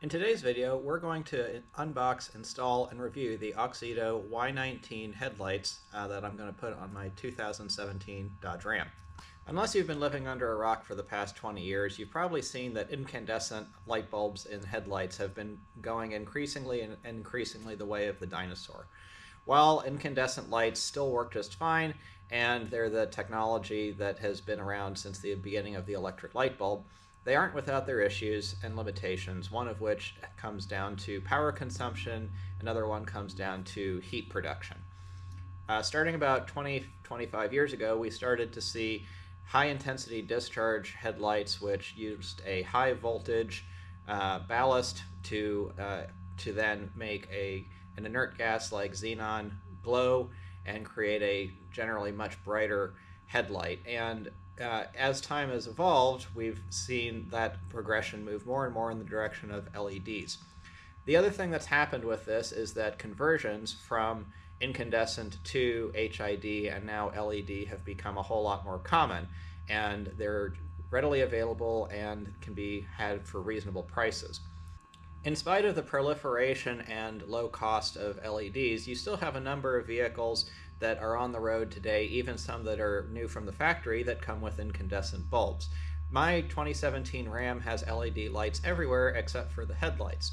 In today's video, we're going to unbox, install, and review the Auxito Y19 headlights that I'm going to put on my 2017 Dodge Ram. Unless you've been living under a rock for the past 20 years, you've probably seen that incandescent light bulbs in headlights have been going increasingly and increasingly the way of the dinosaur. While incandescent lights still work just fine, and they're the technology that has been around since the beginning of the electric light bulb, they aren't without their issues and limitations, one of which comes down to power consumption, another one comes down to heat production. Starting about 20-25 years ago, we started to see high-intensity discharge headlights which used a high voltage ballast to then make an inert gas like xenon glow and create a generally much brighter headlight. And as time has evolved, we've seen that progression move more and more in the direction of LEDs. The other thing that's happened with this is that conversions from incandescent to HID and now LED have become a whole lot more common, and they're readily available and can be had for reasonable prices. In spite of the proliferation and low cost of LEDs, you still have a number of vehicles that are on the road today, even some that are new from the factory, that come with incandescent bulbs. My 2017 Ram has LED lights everywhere except for the headlights.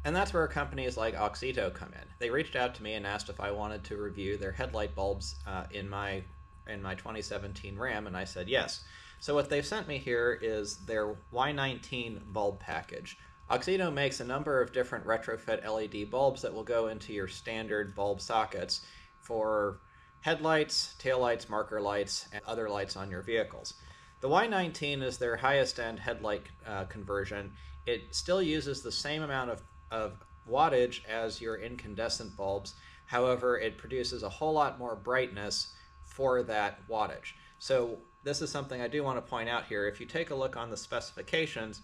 And that's where companies like Auxito come in. They reached out to me and asked if I wanted to review their headlight bulbs in my 2017 Ram, and I said yes. So what they've sent me here is their Y19 bulb package. Auxito makes a number of different retrofit LED bulbs that will go into your standard bulb sockets for headlights, taillights, marker lights, and other lights on your vehicles. The Y19 is their highest end headlight conversion. It still uses the same amount of wattage as your incandescent bulbs. However, it produces a whole lot more brightness for that wattage. So this is something I do want to point out here. If you take a look on the specifications,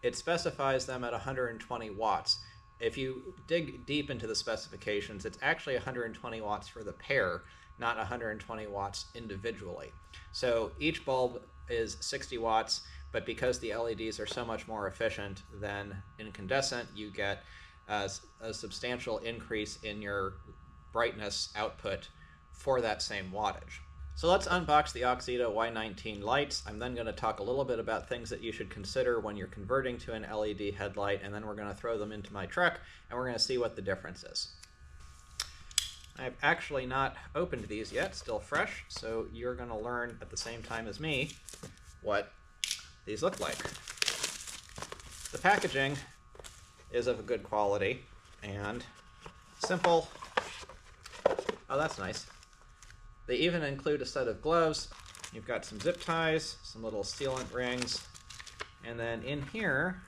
it specifies them at 120 watts. If you dig deep into the specifications, it's actually 120 watts for the pair, not 120 watts individually. So each bulb is 60 watts, but because the LEDs are so much more efficient than incandescent, you get a substantial increase in your brightness output for that same wattage. So let's unbox the Auxito Y19 lights. I'm then going to talk a little bit about things that you should consider when you're converting to an LED headlight, and then we're going to throw them into my truck and we're going to see what the difference is. I've actually not opened these yet, still fresh, so you're going to learn at the same time as me what these look like. The packaging is of a good quality and simple. Oh, that's nice. They even include a set of gloves. You've got some zip ties, some little sealant rings, and then in here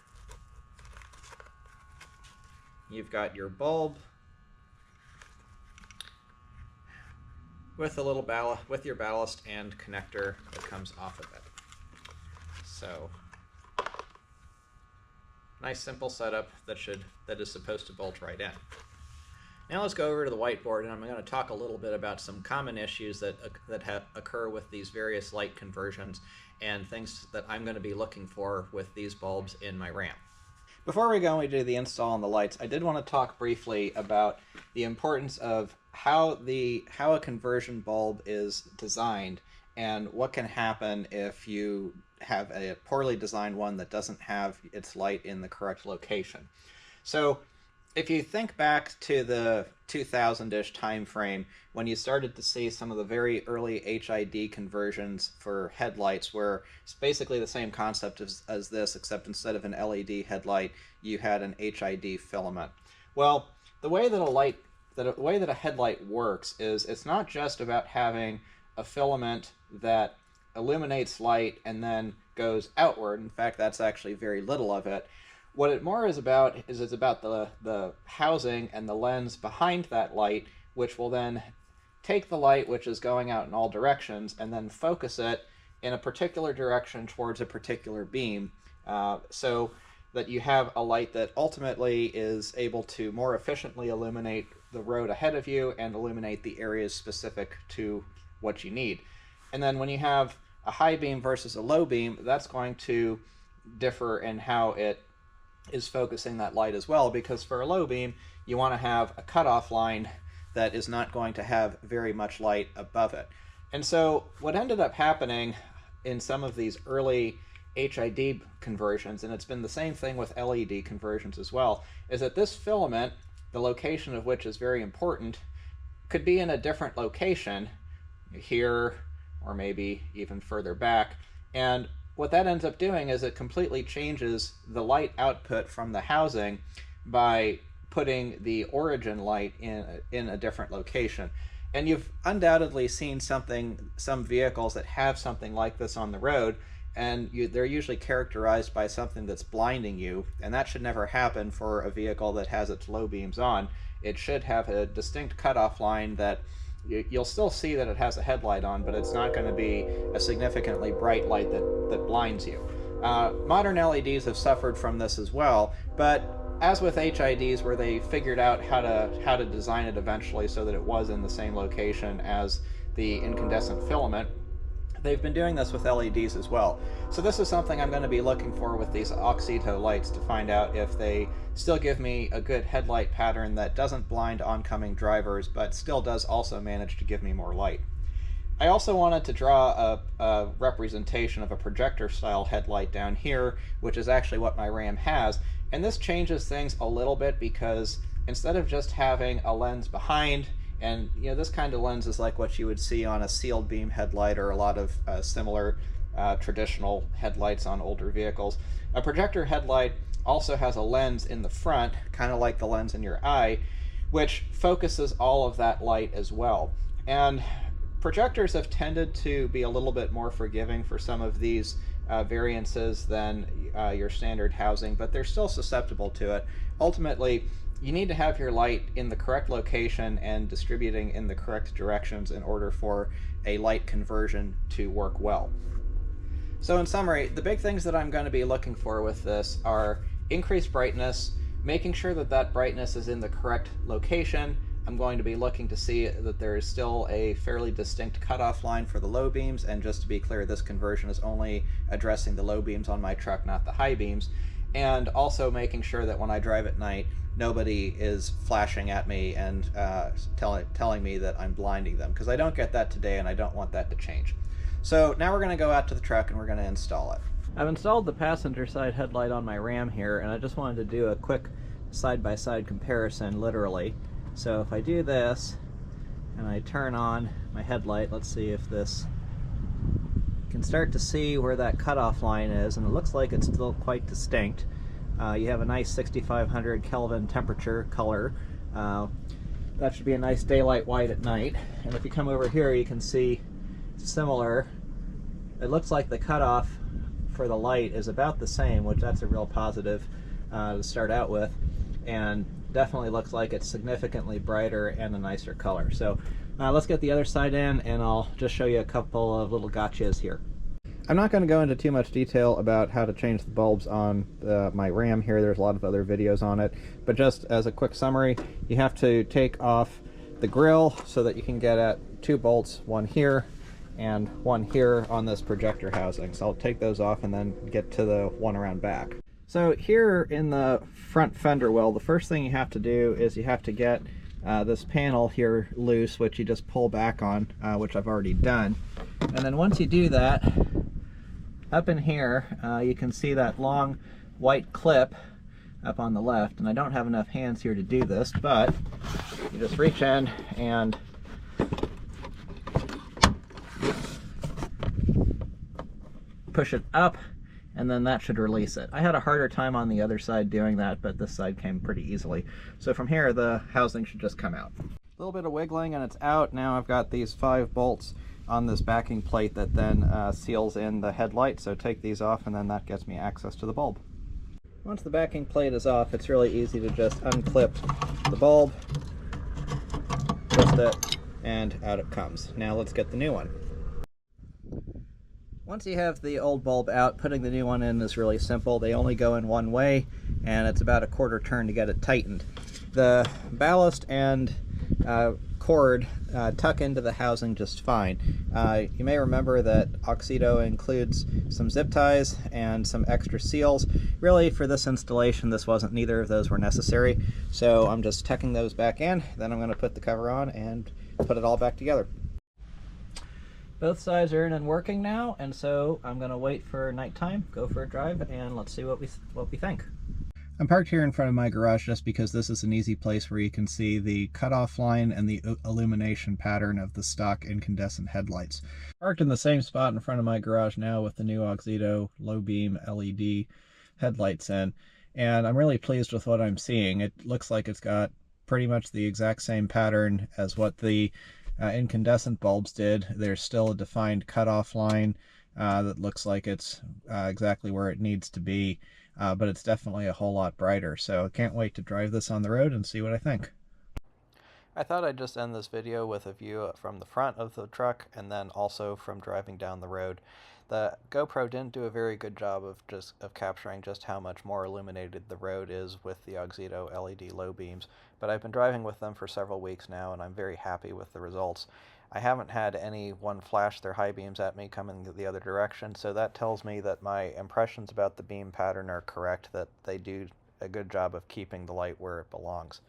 you've got your bulb with a little with your ballast and connector that comes off of it. So nice simple setup that is supposed to bolt right in. Now let's go over to the whiteboard, and I'm going to talk a little bit about some common issues that occur with these various light conversions and things that I'm going to be looking for with these bulbs in my Ram. Before we go and do the install on the lights, I did want to talk briefly about the importance of how a conversion bulb is designed and what can happen if you have a poorly designed one that doesn't have its light in the correct location. So if you think back to the 2000-ish time frame, when you started to see some of the very early HID conversions for headlights, where it's basically the same concept as this, except instead of an LED headlight, you had an HID filament. Well, the way that a headlight works is it's not just about having a filament that illuminates light and then goes outward. In fact, that's actually very little of it. What it more is about it's about the housing and the lens behind that light, which will then take the light, which is going out in all directions, and then focus it in a particular direction towards a particular beam, so that you have a light that ultimately is able to more efficiently illuminate the road ahead of you and illuminate the areas specific to what you need. And then when you have a high beam versus a low beam, that's going to differ in how it is focusing that light as well, because for a low beam, you want to have a cutoff line that is not going to have very much light above it. And so what ended up happening in some of these early HID conversions, and it's been the same thing with LED conversions as well, is that this filament, the location of which is very important, could be in a different location, here or maybe even further back. And what that ends up doing is it completely changes the light output from the housing by putting the origin light in a different location. And you've undoubtedly seen some vehicles that have something like this on the road, and they're usually characterized by something that's blinding you, and that should never happen for a vehicle that has its low beams on. It should have a distinct cutoff line that you'll still see that it has a headlight on, but it's not going to be a significantly bright light that blinds you. Modern LEDs have suffered from this as well, but as with HIDs, where they figured out how to design it eventually so that it was in the same location as the incandescent filament, they've been doing this with LEDs as well. So this is something I'm going to be looking for with these Auxito lights, to find out if they still give me a good headlight pattern that doesn't blind oncoming drivers, but still does also manage to give me more light. I also wanted to draw a representation of a projector style headlight down here, which is actually what my Ram has. And this changes things a little bit, because instead of just having a lens behind, and this kind of lens is like what you would see on a sealed beam headlight or a lot of similar traditional headlights on older vehicles, a projector headlight also has a lens in the front, kind of like the lens in your eye, which focuses all of that light as well. And projectors have tended to be a little bit more forgiving for some of these variances than your standard housing, but they're still susceptible to it. Ultimately, you need to have your light in the correct location and distributing in the correct directions in order for a light conversion to work well. So in summary, the big things that I'm going to be looking for with this are increased brightness, making sure that that brightness is in the correct location. I'm going to be looking to see that there is still a fairly distinct cutoff line for the low beams, and just to be clear, this conversion is only addressing the low beams on my truck, not the high beams. And also making sure that when I drive at night, nobody is flashing at me and telling me that I'm blinding them, because I don't get that today and I don't want that to change. So now we're going to go out to the truck and we're going to install it. I've installed the passenger side headlight on my Ram here, and I just wanted to do a quick side-by-side comparison, literally. So if I do this and I turn on my headlight, let's see if this, you can start to see where that cutoff line is, and it looks like it's still quite distinct. You have a nice 6500 Kelvin temperature color. That should be a nice daylight white at night. And if you come over here, you can see similar. It looks like the cutoff for the light is about the same, which that's a real positive to start out with, and definitely looks like it's significantly brighter and a nicer color. So let's get the other side in, and I'll just show you a couple of little gotchas here. I'm not going to go into too much detail about how to change the bulbs on my Ram here. There's a lot of other videos on it, but just as a quick summary, you have to take off the grill so that you can get at 2 bolts, one here and one here on this projector housing. So I'll take those off and then get to the one around back. So here in the front fender well, the first thing you have to do is you have to get this panel here loose, which you just pull back on, which I've already done. And then once you do that, up in here, you can see that long white clip up on the left, and I don't have enough hands here to do this, but you just reach in and push it up, and then that should release it. I had a harder time on the other side doing that, but this side came pretty easily. So from here, the housing should just come out. A little bit of wiggling and it's out. Now I've got these 5 bolts on this backing plate that then seals in the headlight. So take these off, and then that gets me access to the bulb. Once the backing plate is off, it's really easy to just unclip the bulb, twist it, and out it comes. Now let's get the new one. Once you have the old bulb out, putting the new one in is really simple. They only go in one way, and it's about a 1/4 turn to get it tightened. The ballast and cord tuck into the housing just fine. You may remember that Auxito includes some zip ties and some extra seals. Really, for this installation, neither of those were necessary, so I'm just tucking those back in. Then I'm going to put the cover on and put it all back together. Both sides are in and working now, and so I'm going to wait for nighttime, go for a drive, and let's see what we think. I'm parked here in front of my garage just because this is an easy place where you can see the cutoff line and the illumination pattern of the stock incandescent headlights. Parked in the same spot in front of my garage now with the new Auxito low beam LED headlights in, and I'm really pleased with what I'm seeing. It looks like it's got pretty much the exact same pattern as what the incandescent bulbs did. There's still a defined cutoff line that looks like it's exactly where it needs to be, but it's definitely a whole lot brighter. So I can't wait to drive this on the road and see what I think. I thought I'd just end this video with a view from the front of the truck and then also from driving down the road. The GoPro didn't do a very good job of capturing just how much more illuminated the road is with the Auxito LED low beams, but I've been driving with them for several weeks now and I'm very happy with the results. I haven't had anyone flash their high beams at me coming the other direction, so that tells me that my impressions about the beam pattern are correct, that they do a good job of keeping the light where it belongs.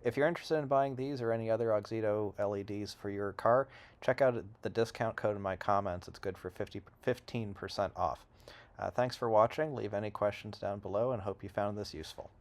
If you're interested in buying these or any other Auxito LEDs for your car, check out the discount code in my comments. It's good for 15% off. Thanks for watching. Leave any questions down below and hope you found this useful.